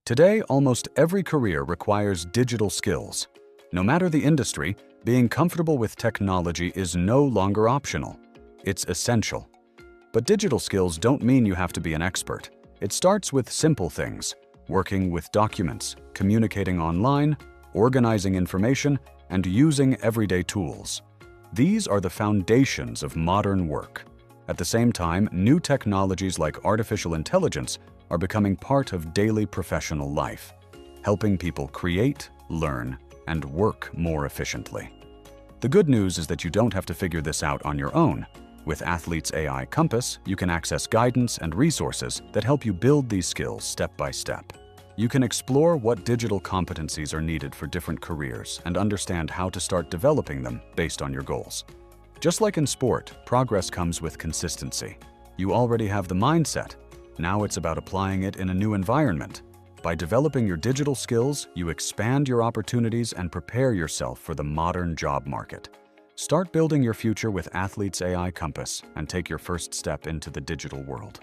Today, almost every career requires digital skills. No matter the industry, being comfortable with technology is no longer optional. It's essential. But digital skills don't mean you have to be an expert. It starts with simple things: working with documents, communicating online, organizing information, and using everyday tools. These are the foundations of modern work. At the same time, new technologies like artificial intelligence are becoming part of daily professional life, helping people create, learn, and work more efficiently. The good news is that you don't have to figure this out on your own. With Athletes AI Compass, you can access guidance and resources that help you build these skills step by step. You can explore what digital competencies are needed for different careers and understand how to start developing them based on your goals. Just like in sport, progress comes with consistency. You already have the mindset. Now it's about applying it in a new environment. By developing your digital skills, you expand your opportunities and prepare yourself for the modern job market. Start building your future with Athletes AI Compass and take your first step into the digital world.